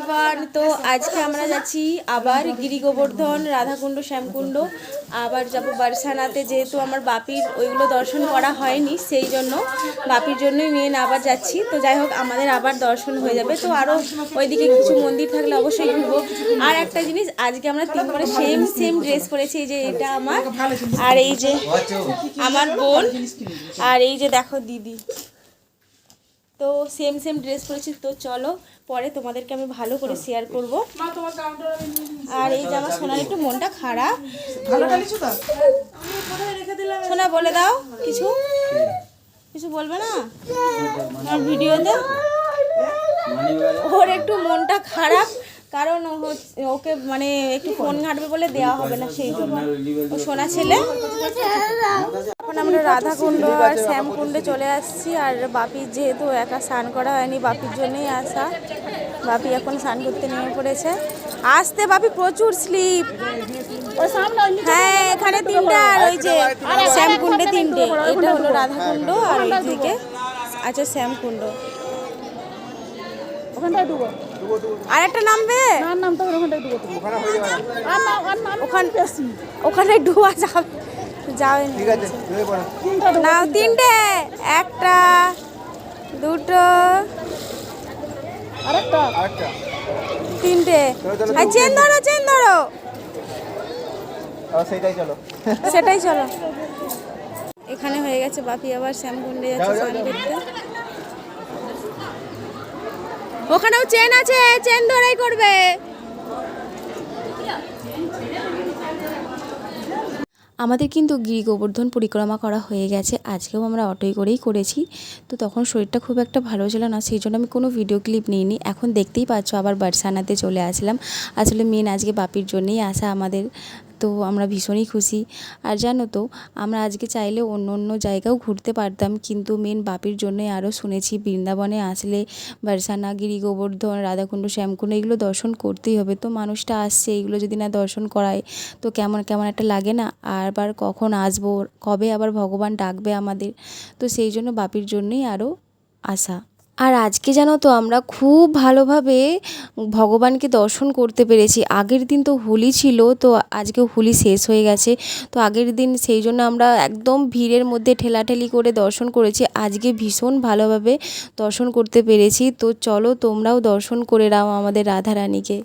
Everyone. তো আজকে আমরা যাচ্ছি আবার গিরি গোবর্ধন, রাধাকুণ্ড, শ্যামকুণ্ড, আবার যাব বারসানাতে। যেহেতু আমার বাপির ওইগুলো দর্শন করা হয়নি, সেই জন্য বাপির জন্যই মেন আবার যাচ্ছি। তো যাই হোক, আমাদের আবার দর্শন হয়ে যাবে। তো আরও ওইদিকে কিছু মন্দির থাকলে অবশ্যই ঘুরবো। আর একটা জিনিস, আজকে আমরা তিনবারে সেম ড্রেস পরেছি। এই যে এটা আমার, আর এই যে আমার বোন, আর এই যে দেখো দিদি। তো সেম ড্রেস পরেছি। তো চলো পরে তোমাদেরকে আমি ভালো করে শেয়ার করব। আর এই যে আমার সোনার একটু মনটা খারাপ। সোনা বলে দাও, কিছু কিছু বলবে না আমার ভিডিওতে? ওর একটু মনটা খারাপ, কারণ ওকে মানে একটু ফোন ঘাঁটবে বলে দেওয়া হবে না, সেই জন্য। ও সোনা ছেলে। এখন আমরা রাধাকুণ্ড আর শ্যামকুণ্ডে চলে আসছি। আর বাপির যেহেতু একা স্নান করা হয়নি, বাপির জন্যই আসা। বাপি এখন স্নান করতে নেমে পড়েছে। আসতে বাপি, প্রচুর স্লিপ। হ্যাঁ, এখানে তিনটা, আর ওই যে শ্যামকুণ্ডে তিনটে। এটা হলো রাধাকুণ্ড, আর ওইদিকে আচ্ছা শ্যামকুণ্ড। আর একটা নামবে, ওখানে ডুবা যাবে না। তিনটে, একটা, দুটো, তিনটে। চেন ধরো, চেন ধরো, সেটাই চলো। এখানে হয়ে গেছে, বাপি আবার শ্যামকুণ্ডে যাচ্ছে স্নান করতে। ওখানেও চেন আছে, চেন ধরেই করবে। আমাদের কিন্তু গিরি গোবর্ধন পরিক্রমা করা হয়ে গেছে। আজকেও আমরা অটোয় করেই করেছি। তো তখন শরীরটা খুব একটা ভালো ছিল না, সেই জন্য আমি কোনো ভিডিও ক্লিপ নিইনি। এখন দেখতেই পাচ্ছ আবার বারসানাতে চলে আসলাম। আসলে মেন আজকে বাপির জন্যই আসা আমাদের। তো আমরা ভীষণই খুশি। আর জানো তো, আমরা আজকে চাইলে অন্য জায়গাও ঘুরতে পারতাম, কিন্তু মেন বাপির জন্যই। আরও শুনেছি বৃন্দাবনে আসলে বারসানা, গিরি গোবর্ধন, রাধাকুণ্ড, শ্যামকুণ্ড এগুলো দর্শন করতেই হবে। তো মানুষটা আসছে, এগুলো যদি না দর্শন করায় তো কেমন একটা লাগে না। আবার কখন আসবো, কবে আবার ভগবান ডাকবে আমাদের। তো সেই জন্য বাপির জন্যই আরও আসা। আর আজকে জানো তো, আমরা খুব ভালোভাবে ভগবানকে দর্শন করতে পেরেছি। আগের দিন তো হোলি ছিল, তো আজকে হোলি শেষ হয়ে গেছে। তো আগের দিন সেই জন্য আমরা একদম ভিড়ের মধ্যে ঠেলাঠেলি করে দর্শন করেছি। আজকে ভীষণ ভালোভাবে দর্শন করতে পেরেছি। তো চলো তোমরাও দর্শন করে নাও আমাদের রাধারানীকে।